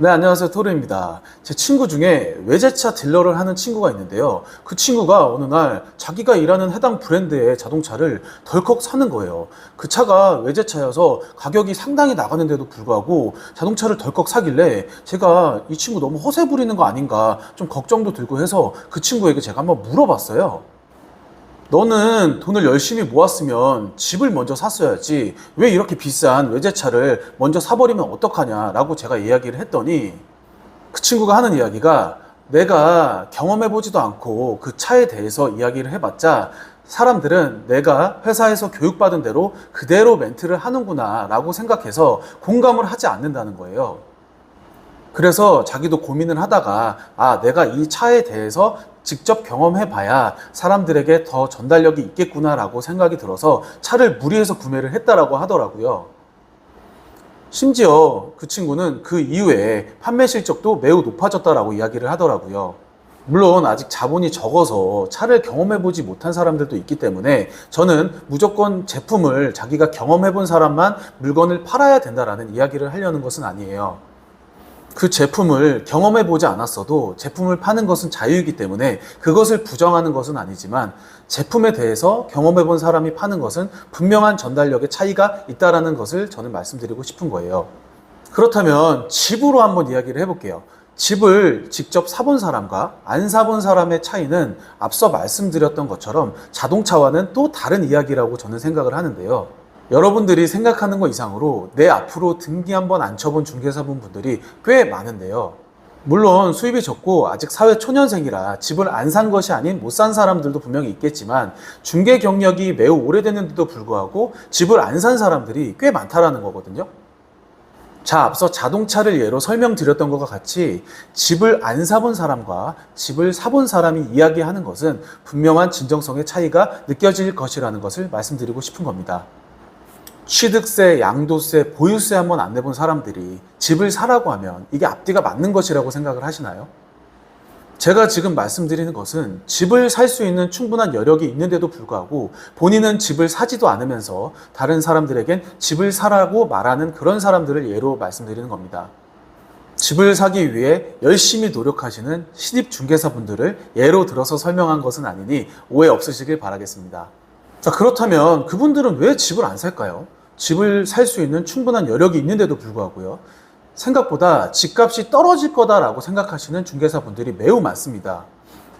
네, 안녕하세요. 토르입니다. 제 친구 중에 외제차 딜러를 하는 친구가 있는데요. 그 친구가 어느 날 자기가 일하는 해당 브랜드의 자동차를 덜컥 사는 거예요. 그 차가 외제차여서 가격이 상당히 나가는데도 불구하고 자동차를 덜컥 사길래 제가 이 친구 너무 허세 부리는 거 아닌가 좀 걱정도 들고 해서 그 친구에게 제가 한번 물어봤어요. 너는 돈을 열심히 모았으면 집을 먼저 샀어야지 왜 이렇게 비싼 외제차를 먼저 사버리면 어떡하냐라고 제가 이야기를 했더니 그 친구가 하는 이야기가 내가 경험해보지도 않고 그 차에 대해서 이야기를 해봤자 사람들은 내가 회사에서 교육받은 대로 그대로 멘트를 하는구나 라고 생각해서 공감을 하지 않는다는 거예요. 그래서 자기도 고민을 하다가 내가 이 차에 대해서 직접 경험해 봐야 사람들에게 더 전달력이 있겠구나 라고 생각이 들어서 차를 무리해서 구매를 했다라고 하더라고요. 심지어 그 친구는 그 이후에 판매 실적도 매우 높아졌다라고 이야기를 하더라고요. 물론 아직 자본이 적어서 차를 경험해 보지 못한 사람들도 있기 때문에 저는 무조건 제품을 자기가 경험해 본 사람만 물건을 팔아야 된다라는 이야기를 하려는 것은 아니에요. 그 제품을 경험해 보지 않았어도 제품을 파는 것은 자유이기 때문에 그것을 부정하는 것은 아니지만 제품에 대해서 경험해 본 사람이 파는 것은 분명한 전달력의 차이가 있다는 것을 저는 말씀드리고 싶은 거예요. 그렇다면 집으로 한번 이야기를 해볼게요. 집을 직접 사본 사람과 안 사본 사람의 차이는 앞서 말씀드렸던 것처럼 자동차와는 또 다른 이야기라고 저는 생각을 하는데요. 여러분들이 생각하는 것 이상으로 내 앞으로 등기 한번 앉혀본 중개사분 분들이 꽤 많은데요. 물론 수입이 적고 아직 사회 초년생이라 집을 안 산 것이 아닌 못 산 사람들도 분명히 있겠지만 중개 경력이 매우 오래됐는데도 불구하고 집을 안 산 사람들이 꽤 많다라는 거거든요. 자, 앞서 자동차를 예로 설명드렸던 것과 같이 집을 안 사본 사람과 집을 사본 사람이 이야기하는 것은 분명한 진정성의 차이가 느껴질 것이라는 것을 말씀드리고 싶은 겁니다. 취득세, 양도세, 보유세 한번 안 내본 사람들이 집을 사라고 하면 이게 앞뒤가 맞는 것이라고 생각을 하시나요? 제가 지금 말씀드리는 것은 집을 살 수 있는 충분한 여력이 있는데도 불구하고 본인은 집을 사지도 않으면서 다른 사람들에겐 집을 사라고 말하는 그런 사람들을 예로 말씀드리는 겁니다. 집을 사기 위해 열심히 노력하시는 신입 중개사분들을 예로 들어서 설명한 것은 아니니 오해 없으시길 바라겠습니다. 자, 그렇다면 그분들은 왜 집을 안 살까요? 집을 살 수 있는 충분한 여력이 있는데도 불구하고요. 생각보다 집값이 떨어질 거다라고 생각하시는 중개사분들이 매우 많습니다.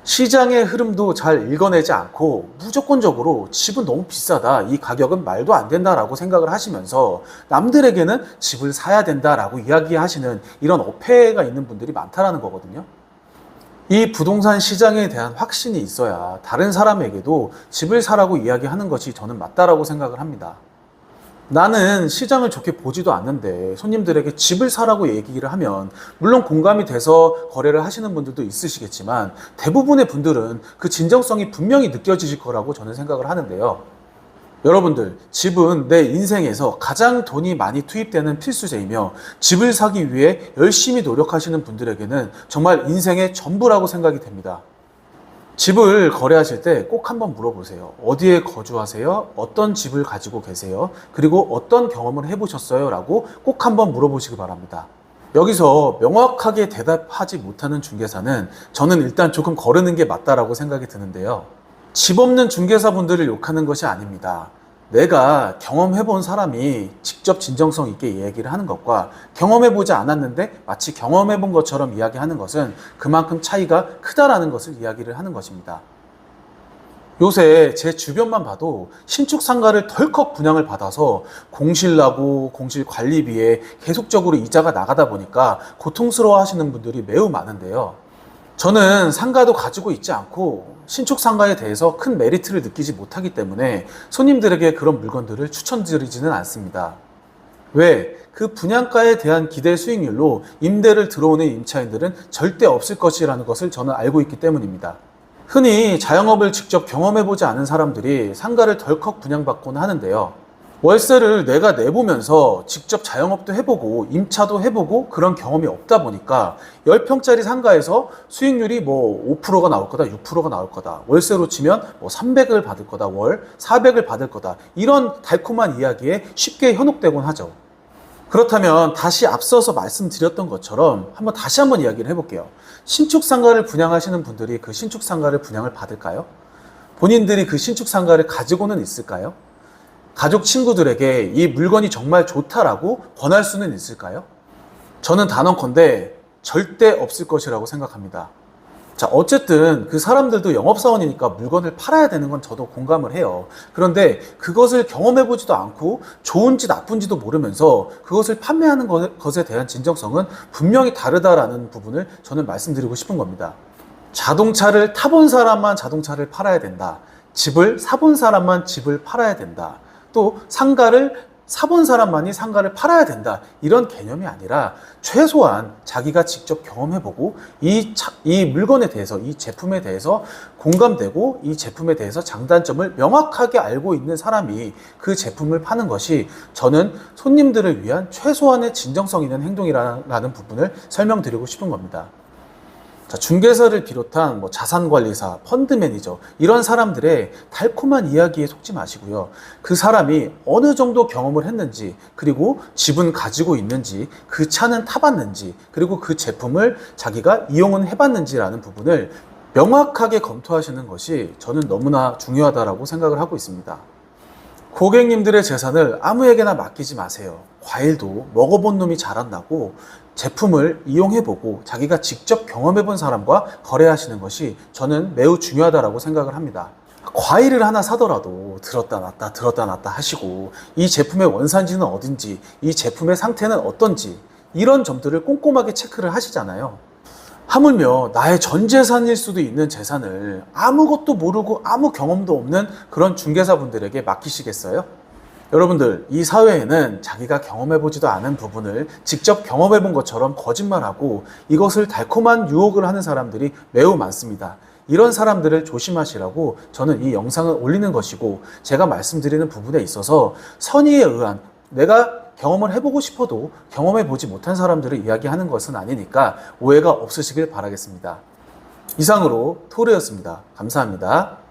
시장의 흐름도 잘 읽어내지 않고 무조건적으로 집은 너무 비싸다, 이 가격은 말도 안 된다라고 생각을 하시면서 남들에게는 집을 사야 된다라고 이야기하시는 이런 어폐가 있는 분들이 많다라는 거거든요. 이 부동산 시장에 대한 확신이 있어야 다른 사람에게도 집을 사라고 이야기하는 것이 저는 맞다라고 생각을 합니다. 나는 시장을 좋게 보지도 않는데 손님들에게 집을 사라고 얘기를 하면 물론 공감이 돼서 거래를 하시는 분들도 있으시겠지만 대부분의 분들은 그 진정성이 분명히 느껴지실 거라고 저는 생각을 하는데요. 여러분들, 집은 내 인생에서 가장 돈이 많이 투입되는 필수제이며 집을 사기 위해 열심히 노력하시는 분들에게는 정말 인생의 전부라고 생각이 됩니다. 집을 거래하실 때 꼭 한번 물어보세요. 어디에 거주하세요? 어떤 집을 가지고 계세요? 그리고 어떤 경험을 해보셨어요? 라고 꼭 한번 물어보시기 바랍니다. 여기서 명확하게 대답하지 못하는 중개사는 저는 일단 조금 거르는 게 맞다라고 생각이 드는데요. 집 없는 중개사분들을 욕하는 것이 아닙니다. 내가 경험해본 사람이 직접 진정성 있게 얘기를 하는 것과 경험해보지 않았는데 마치 경험해본 것처럼 이야기하는 것은 그만큼 차이가 크다라는 것을 이야기를 하는 것입니다. 요새 제 주변만 봐도 신축 상가를 덜컥 분양을 받아서 공실 나고 공실 관리비에 계속적으로 이자가 나가다 보니까 고통스러워 하시는 분들이 매우 많은데요. 저는 상가도 가지고 있지 않고 신축 상가에 대해서 큰 메리트를 느끼지 못하기 때문에 손님들에게 그런 물건들을 추천드리지는 않습니다. 왜? 그 분양가에 대한 기대 수익률로 임대를 들어오는 임차인들은 절대 없을 것이라는 것을 저는 알고 있기 때문입니다. 흔히 자영업을 직접 경험해보지 않은 사람들이 상가를 덜컥 분양받곤 하는데요. 월세를 내가 내보면서 직접 자영업도 해보고 임차도 해보고 그런 경험이 없다 보니까 10평짜리 상가에서 수익률이 뭐 5%가 나올 거다, 6%가 나올 거다, 월세로 치면 뭐 300을 받을 거다, 월 400을 받을 거다, 이런 달콤한 이야기에 쉽게 현혹되곤 하죠. 그렇다면 다시 앞서서 말씀드렸던 것처럼 다시 한번 이야기를 해볼게요. 신축 상가를 분양하시는 분들이 그 신축 상가를 분양을 받을까요? 본인들이 그 신축 상가를 가지고는 있을까요? 가족 친구들에게 이 물건이 정말 좋다라고 권할 수는 있을까요? 저는 단언컨대 절대 없을 것이라고 생각합니다. 자, 어쨌든 그 사람들도 영업사원이니까 물건을 팔아야 되는 건 저도 공감을 해요. 그런데 그것을 경험해보지도 않고 좋은지 나쁜지도 모르면서 그것을 판매하는 것에 대한 진정성은 분명히 다르다라는 부분을 저는 말씀드리고 싶은 겁니다. 자동차를 타본 사람만 자동차를 팔아야 된다. 집을 사본 사람만 집을 팔아야 된다. 또 상가를 사본 사람만이 상가를 팔아야 된다. 이런 개념이 아니라 최소한 자기가 직접 경험해보고 이 물건에 대해서, 이 제품에 대해서 공감되고 이 제품에 대해서 장단점을 명확하게 알고 있는 사람이 그 제품을 파는 것이 저는 손님들을 위한 최소한의 진정성 있는 행동이라는 부분을 설명드리고 싶은 겁니다. 자, 중개사를 비롯한 자산관리사, 펀드 매니저 이런 사람들의 달콤한 이야기에 속지 마시고요. 그 사람이 어느 정도 경험을 했는지, 그리고 집은 가지고 있는지, 그 차는 타봤는지, 그리고 그 제품을 자기가 이용은 해봤는지라는 부분을 명확하게 검토하시는 것이 저는 너무나 중요하다고 생각을 하고 있습니다. 고객님들의 재산을 아무에게나 맡기지 마세요. 과일도 먹어본 놈이 잘한다고 제품을 이용해보고 자기가 직접 경험해본 사람과 거래하시는 것이 저는 매우 중요하다고 생각을 합니다. 과일을 하나 사더라도 들었다 놨다 하시고 이 제품의 원산지는 어딘지, 이 제품의 상태는 어떤지 이런 점들을 꼼꼼하게 체크를 하시잖아요. 하물며 나의 전 재산일 수도 있는 재산을 아무것도 모르고 아무 경험도 없는 그런 중개사분들에게 맡기시겠어요? 여러분들, 이 사회에는 자기가 경험해보지도 않은 부분을 직접 경험해본 것처럼 거짓말하고 이것을 달콤한 유혹을 하는 사람들이 매우 많습니다. 이런 사람들을 조심하시라고 저는 이 영상을 올리는 것이고, 제가 말씀드리는 부분에 있어서 선의에 의한, 내가 경험을 해보고 싶어도 경험해보지 못한 사람들을 이야기하는 것은 아니니까 오해가 없으시길 바라겠습니다. 이상으로 토르였습니다. 감사합니다.